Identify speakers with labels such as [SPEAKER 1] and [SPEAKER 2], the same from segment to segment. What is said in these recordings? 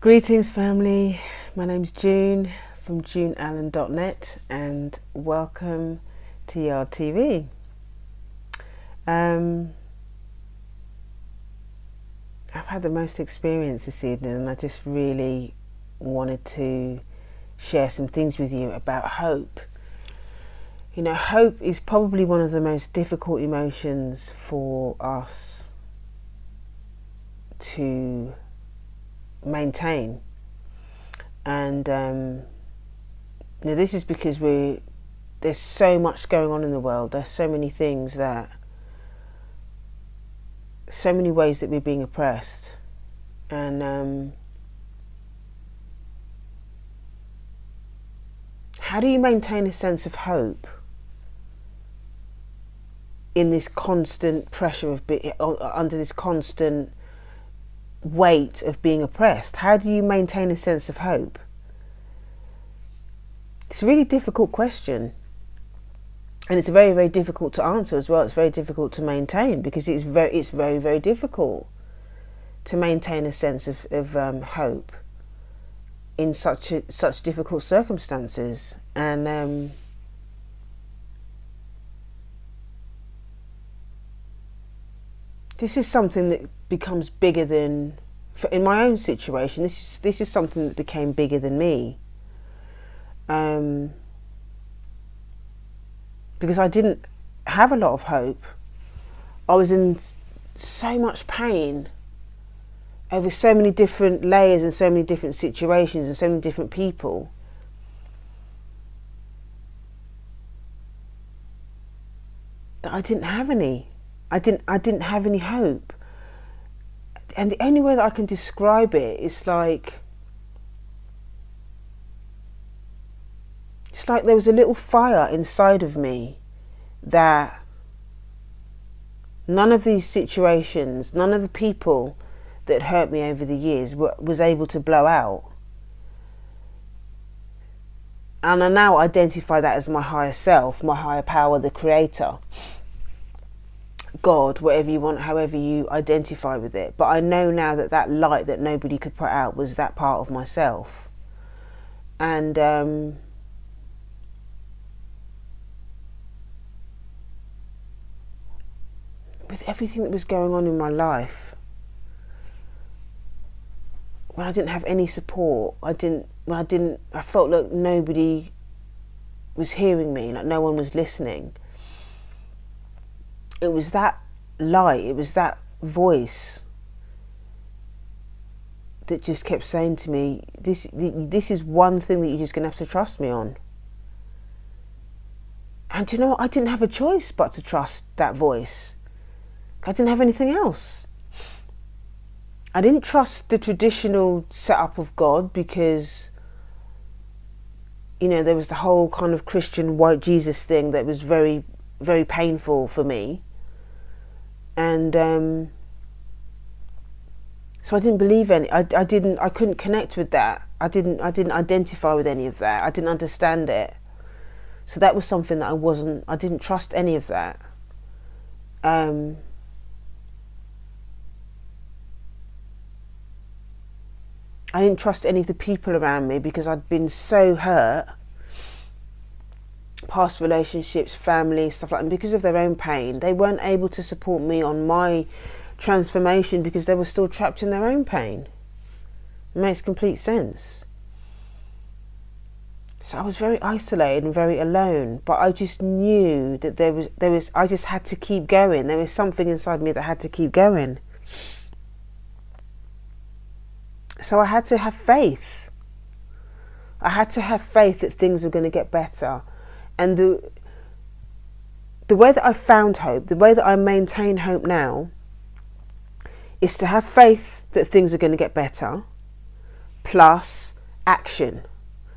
[SPEAKER 1] Greetings family, my name's June from juneallen.net and welcome to Yard TV. I've had the most experience this evening and I just really wanted to share some things with you about hope. You know, hope is probably one of the most difficult emotions for us to maintain, and you know, this is because there's so much going on in the world. There's so many things so many ways that we're being oppressed, and how do you maintain a sense of hope in this constant pressure of under this constant weight of being oppressed? How do you maintain a sense of hope? It's a really difficult question, and it's very, very difficult to answer as well. It's very difficult to maintain because it's very, very difficult to maintain a sense of hope in such difficult circumstances. And this is something that becomes bigger than, in my own situation, this is something that became bigger than me. Because I didn't have a lot of hope. I was in so much pain over so many different layers and so many different situations and so many different people. That I didn't have any. I didn't have any hope. And the only way that I can describe it is like, it's like there was a little fire inside of me that none of these situations, none of the people that hurt me over the years was able to blow out. And I now identify that as my higher self, my higher power, the creator. God, whatever you want, however you identify with it. But I know now that that light that nobody could put out was that part of myself. And with everything that was going on in my life, when I didn't have any support, I felt like nobody was hearing me, like no one was listening. It was that light, it was that voice that just kept saying to me, this is one thing that you're just going to have to trust me on. And you know what? I didn't have a choice but to trust that voice. I didn't have anything else. I didn't trust the traditional setup of God because, you know, there was the whole kind of Christian white Jesus thing that was very, very painful for me. And so I didn't believe any. I couldn't connect with that. I didn't identify with any of that. I didn't understand it. So that was something that I didn't trust any of that. I didn't trust any of the people around me because I'd been so hurt. Past relationships, family, stuff like that, and because of their own pain, they weren't able to support me on my transformation because they were still trapped in their own pain. It makes complete sense. So I was very isolated and very alone, but I just knew that I just had to keep going. There was something inside me that had to keep going. So I had to have faith. I had to have faith that things were going to get better. And the way that I found hope, the way that I maintain hope now, is to have faith that things are going to get better, plus action.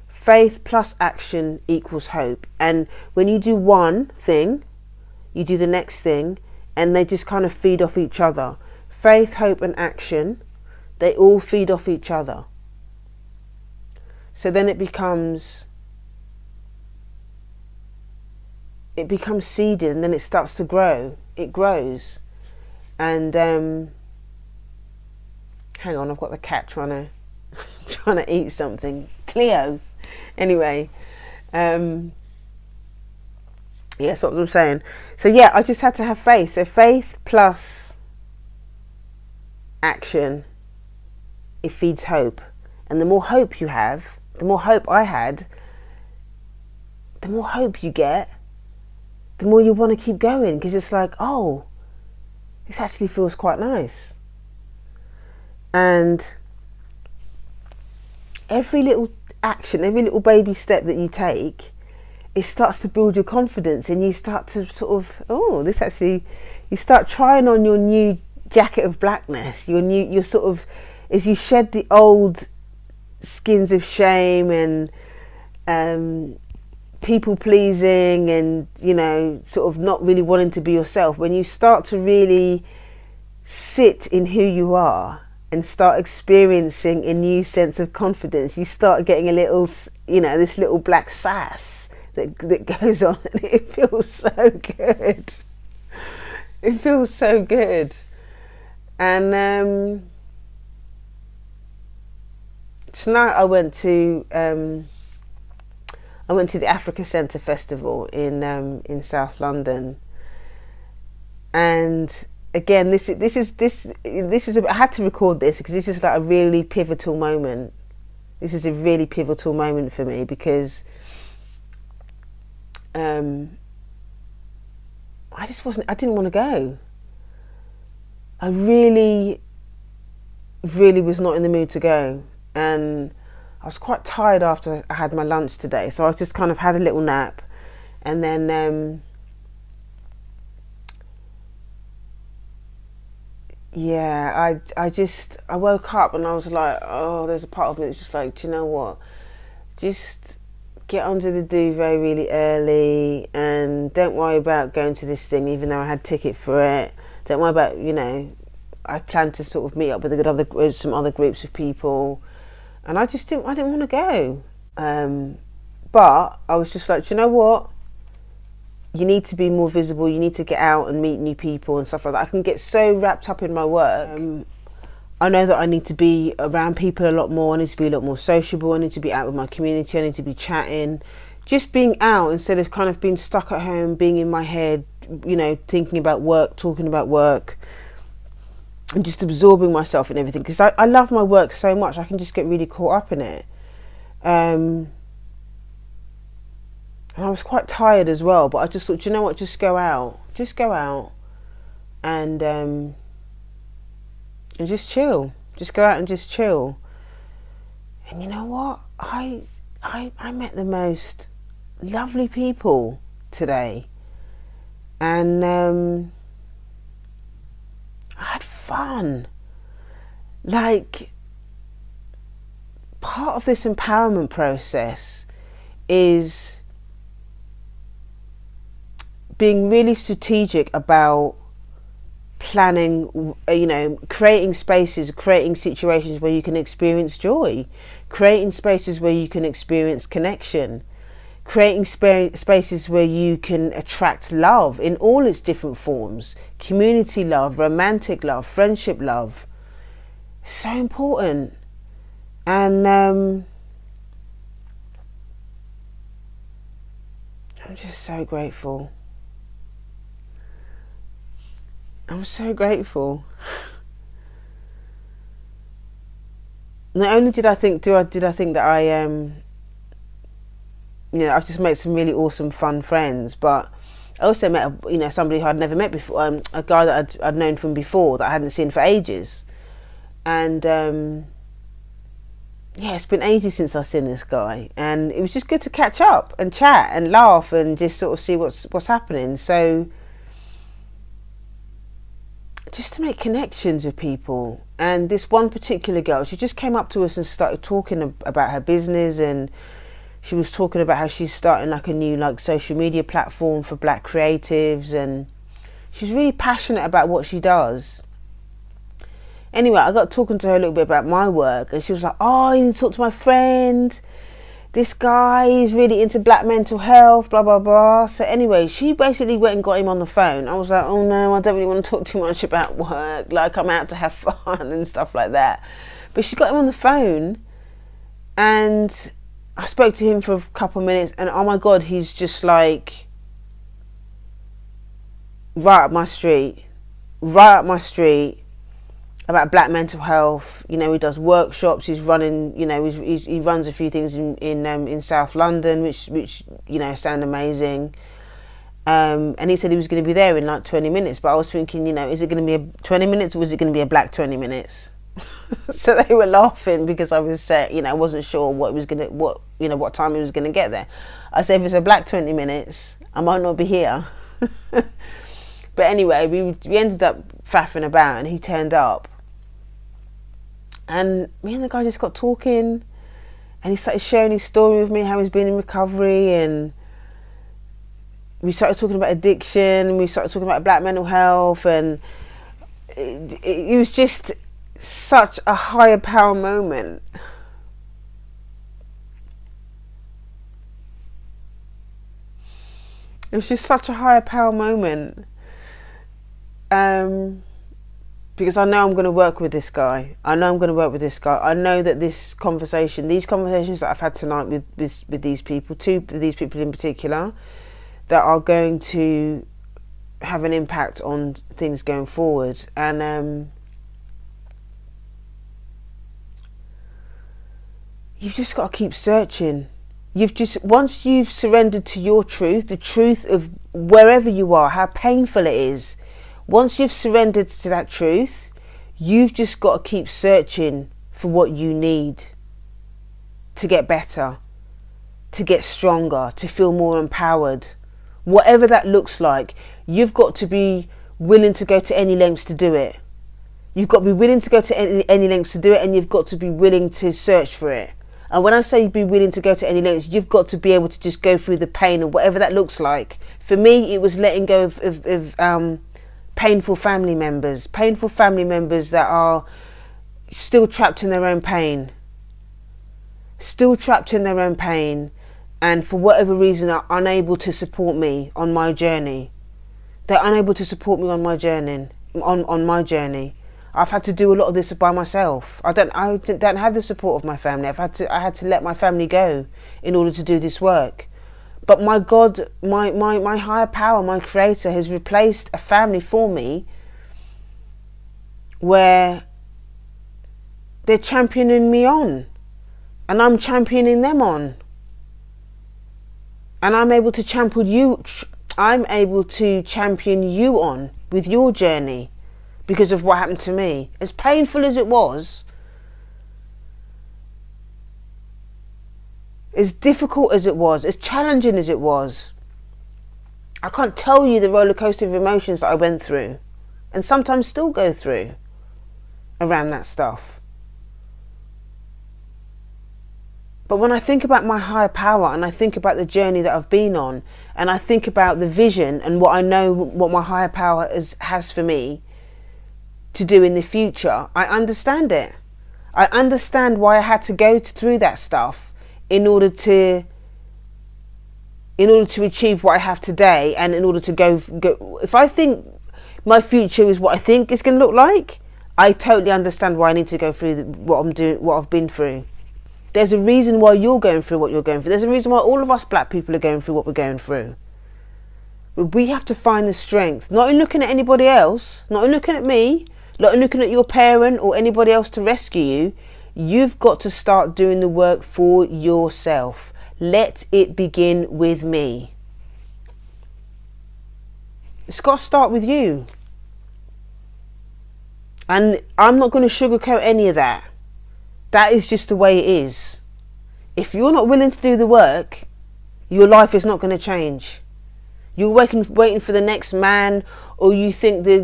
[SPEAKER 1] Faith plus action equals hope. And when you do one thing, you do the next thing, and they just kind of feed off each other. Faith, hope, and action, they all feed off each other. So then it becomes seeded, and then it starts to grow. It grows. And hang on, I've got the cat trying to trying to eat something. Cleo. Anyway, yeah, that's what I'm saying. So yeah, I just had to have faith. So faith plus action, it feeds hope. And the more hope you have, the more hope I had, the more hope you get, the more you want to keep going, because it's like, oh, this actually feels quite nice. And every little action, every little baby step that you take, it starts to build your confidence, and you start to sort of, oh, this actually, you start trying on your new jacket of blackness, your sort of, as you shed the old skins of shame and people pleasing and, you know, sort of not really wanting to be yourself, when you start to really sit in who you are and start experiencing a new sense of confidence, you start getting a little, you know, this little black sass that goes on, and it feels so good. It feels so good. And tonight I went to the Africa Centre Festival in South London, and again, this is I had to record this because this is like a really pivotal moment. This is a really pivotal moment for me, because I didn't want to go. I really was not in the mood to go, and I was quite tired after I had my lunch today, so I just kind of had a little nap, and then yeah, I woke up and I was like, oh, there's a part of me that's just like, do you know what, just get under the duvet really early and don't worry about going to this thing, even though I had ticket for it. Don't worry about, you know, I planned to sort of meet up with some other groups of people, and I didn't want to go. But I was just like, do you know what? You need to be more visible. You need to get out and meet new people and stuff like that. I can get so wrapped up in my work. I know that I need to be around people a lot more. I need to be a lot more sociable. I need to be out with my community. I need to be chatting. Just being out instead of kind of being stuck at home, being in my head, you know, thinking about work, talking about work, and just absorbing myself in everything. Because I love my work so much, I can just get really caught up in it. And I was quite tired as well, but I just thought, you know what, just go out. Just go out and just chill. Just go out and just chill. And you know what? I met the most lovely people today. And I had fun. Like, part of this empowerment process is being really strategic about planning, you know, creating spaces, creating situations where you can experience joy, creating spaces where you can experience connection, creating spaces where you can attract love in all its different forms, community love, romantic love, friendship love. So important. And I'm just so grateful. I'm so grateful. Not only did I think that I you know, I've just made some really awesome, fun friends, but I also met, you know, somebody who I'd never met before, a guy that I'd known from before that I hadn't seen for ages, and yeah, it's been ages since I've seen this guy, and it was just good to catch up and chat and laugh and just sort of see what's happening. So just to make connections with people. And this one particular girl, she just came up to us and started talking about her business, and she was talking about how she's starting like a new like social media platform for black creatives, and she's really passionate about what she does. Anyway, I got talking to her a little bit about my work, and she was like, oh, you need to talk to my friend, this guy is really into black mental health, blah blah blah. So anyway, she basically went and got him on the phone. I was like, oh no, I don't really want to talk too much about work, like I'm out to have fun and stuff like that. But she got him on the phone, And I spoke to him for a couple of minutes, and oh my God, he's just like right up my street about black mental health. You know, he does workshops. He's running. You know, he runs a few things in South London, which you know sound amazing. And he said he was going to be there in like 20 minutes. But I was thinking, you know, is it going to be 20 minutes or is it going to be a black 20 minutes? So they were laughing because I was you know, I wasn't sure what time he was gonna get there. I said, if it's a black 20 minutes, I might not be here. But anyway, we ended up faffing about, and he turned up, and me and the guy just got talking, and he started sharing his story with me, how he's been in recovery, and we started talking about addiction, and we started talking about black mental health, and it was just such a higher power moment. It was just such a higher power moment. Because I know I'm going to work with this guy. I know that these conversations that I've had tonight with these people, two of these people in particular, that are going to have an impact on things going forward. And you've just got to keep searching. Once you've surrendered to your truth, the truth of wherever you are, how painful it is, once you've surrendered to that truth, you've just got to keep searching for what you need to get better, to get stronger, to feel more empowered. Whatever that looks like, you've got to be willing to go to any lengths to do it. You've got to be willing to go to any lengths to do it, and you've got to be willing to search for it. And when I say be willing to go to any lengths, you've got to be able to just go through the pain and whatever that looks like. For me, it was letting go of painful family members that are still trapped in their own pain. And for whatever reason are unable to support me on my journey. They're unable to support me on my journey. On my journey. I've had to do a lot of this by myself. I don't have the support of my family. I had to let my family go in order to do this work. But my God, my higher power, my creator, has replaced a family for me where they're championing me on, and I'm championing them on. And I'm able to champion you on with your journey because of what happened to me. As painful as it was, as difficult as it was, as challenging as it was, I can't tell you the roller coaster of emotions that I went through, and sometimes still go through around that stuff. But when I think about my higher power, and I think about the journey that I've been on, and I think about the vision and what I know what my higher power has for me to do in the future, I understand it. I understand why I had to go through that stuff in order to achieve what I have today, and in order to go. If I think my future is what I think it's going to look like, I totally understand why I need to go through what I'm doing, what I've been through. There's a reason why you're going through what you're going through. There's a reason why all of us black people are going through what we're going through. But we have to find the strength, not in looking at anybody else, not in looking at me, not in looking at your parent or anybody else to rescue you. You've got to start doing the work for yourself. Let it begin with me. It's got to start with you. And I'm not going to sugarcoat any of that. That is just the way it is. If you're not willing to do the work, your life is not going to change. You're waiting for the next man, or you think the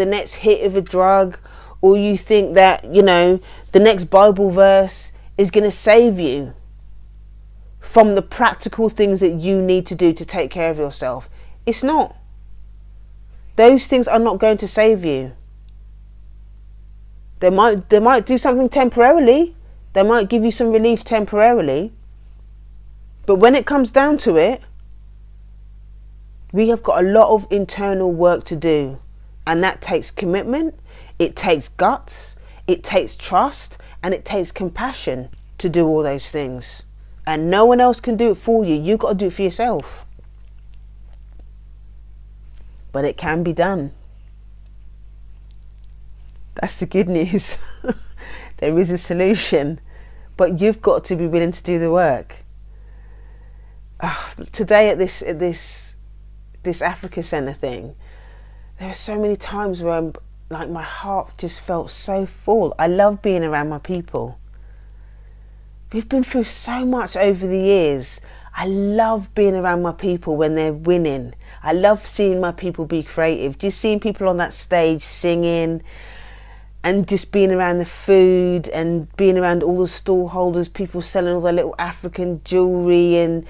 [SPEAKER 1] next hit of a drug, or you think that, the next Bible verse is going to save you from the practical things that you need to do to take care of yourself. It's not. Those things are not going to save you. They might do something temporarily. They might give you some relief temporarily. But when it comes down to it, we have got a lot of internal work to do. And that takes commitment, it takes guts, it takes trust, and it takes compassion. to do all those things. And no one else can do it for you. You've got to do it for yourself. But it can be done. That's the good news. There is a solution. But you've got to be willing to do the work. Today at this Africa Centre thing, there were so many times where like my heart just felt so full. I love being around my people. We've been through so much over the years. I love being around my people when they're winning. I love seeing my people be creative. Just seeing people on that stage singing, and just being around the food and being around all the stall holders, people selling all their little African jewellery and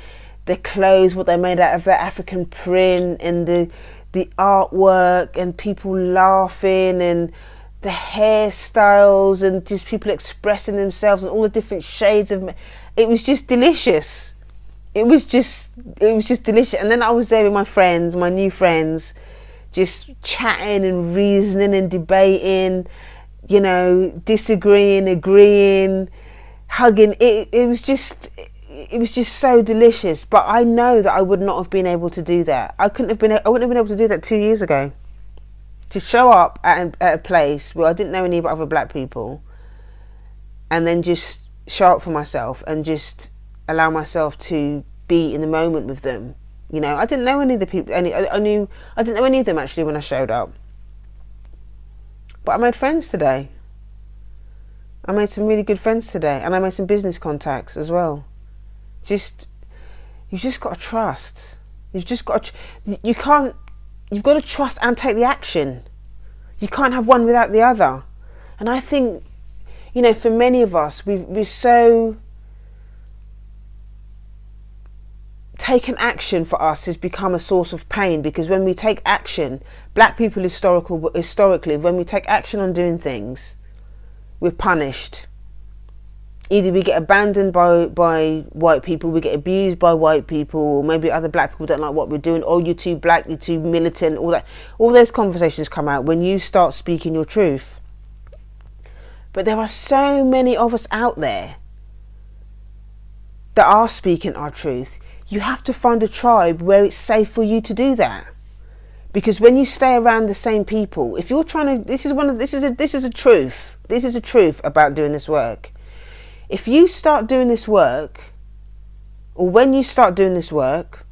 [SPEAKER 1] their clothes, what they made out of their African print, and the artwork, and people laughing, and the hairstyles, and just people expressing themselves and all the different shades of... It was just delicious. It was just delicious. And then I was there with my friends, my new friends, just chatting and reasoning and debating, you know, disagreeing, agreeing, hugging. It was just so delicious. But I know that I would not have been able to do that. I wouldn't have been able to do that 2 years ago. To show up at a place where I didn't know any other black people, and then just show up for myself and just allow myself to be in the moment with them. You know, I didn't know any of the people. I didn't know any of them actually when I showed up. But I made friends today. I made some really good friends today, and I made some business contacts as well. You've just got to trust. You've just got to, you've got to trust and take the action. You can't have one without the other. And I think, you know, for many of us, we're so... Taking action for us has become a source of pain, because when we take action, black people historically, when we take action on doing things, we're punished. Either we get abandoned by white people, we get abused by white people, or maybe other black people don't like what we're doing. Oh, you're too black, you're too militant, all that. All those conversations come out when you start speaking your truth. But there are so many of us out there that are speaking our truth. You have to find a tribe where it's safe for you to do that. Because when you stay around the same people, if you're trying to, this is a truth. This is a truth about doing this work. If you start doing this work, or when you start doing this work,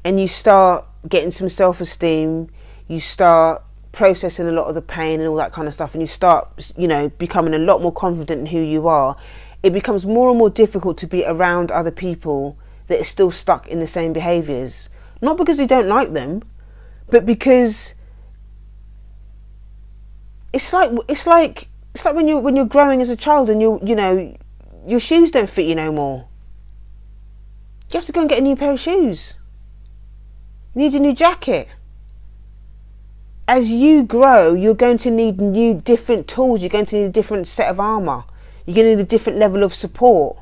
[SPEAKER 1] and you start getting some self-esteem, you start processing a lot of the pain and all that kind of stuff, and you start, you know, becoming a lot more confident in who you are, it becomes more and more difficult to be around other people that are still stuck in the same behaviours. Not because you don't like them, but because it's like when you're growing as a child and you know your shoes don't fit you no more. You have to go and get a new pair of shoes. You need a new jacket. As you grow, you're going to need different tools. You're going to need a different set of armour. You're going to need a different level of support.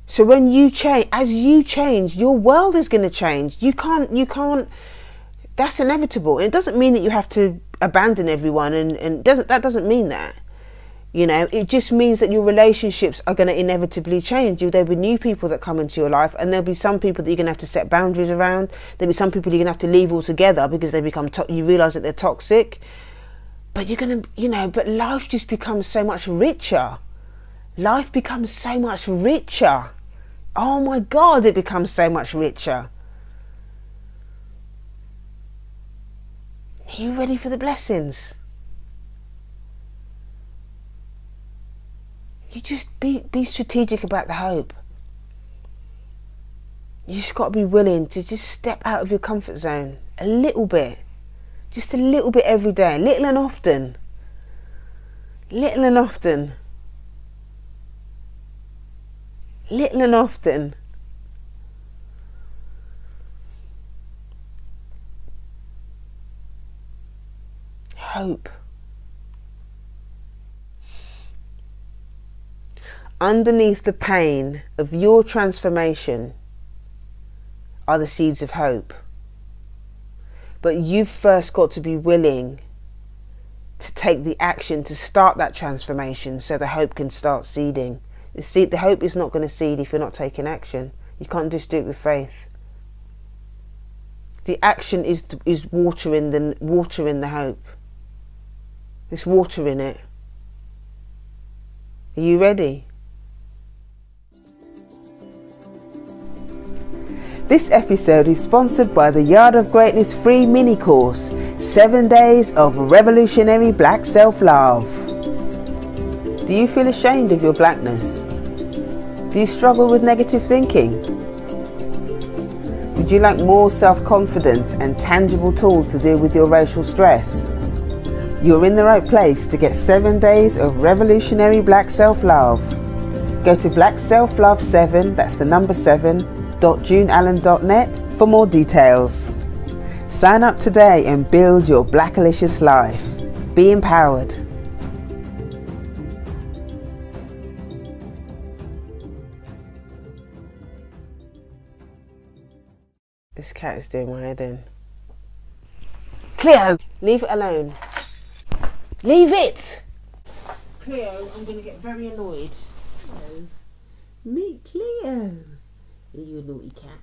[SPEAKER 1] So when you change, as you change, your world is going to change. You can't, that's inevitable. It doesn't mean that you have to abandon everyone, and that doesn't mean that. You know, it just means that your relationships are going to inevitably change. There'll be new people that come into your life, and there'll be some people that you're going to have to set boundaries around. There'll be some people you're going to have to leave altogether because they become, you realise that they're toxic. But you're going to, you know, but life just becomes so much richer. Life becomes so much richer. Oh my God, it becomes so much richer. Are you ready for the blessings? You just be strategic about the hope. You just got to be willing to just step out of your comfort zone a little bit. Just a little bit every day, little and often. Little and often. Little and often. Hope. Underneath the pain of your transformation are the seeds of hope. But you've first got to be willing to take the action to start that transformation so the hope can start seeding. The hope is not going to seed if you're not taking action. You can't just do it with faith. The action is watering the hope. It's watering it. Are you ready? This episode is sponsored by the Yard of Greatness free mini course, 7 days of revolutionary black self-love. Do you feel ashamed of your blackness? Do you struggle with negative thinking? Would you like more self-confidence and tangible tools to deal with your racial stress? You're in the right place to get 7 days of revolutionary black self-love. Go to blackselflove7, that's the number 7.juneallen.net for more details. Sign up today and build your blackalicious life. Be empowered. This cat is doing my head in. Cleo, leave it alone. Leave it! Cleo, I'm going to get very annoyed. Hello. Meet Cleo. Are you a naughty cat?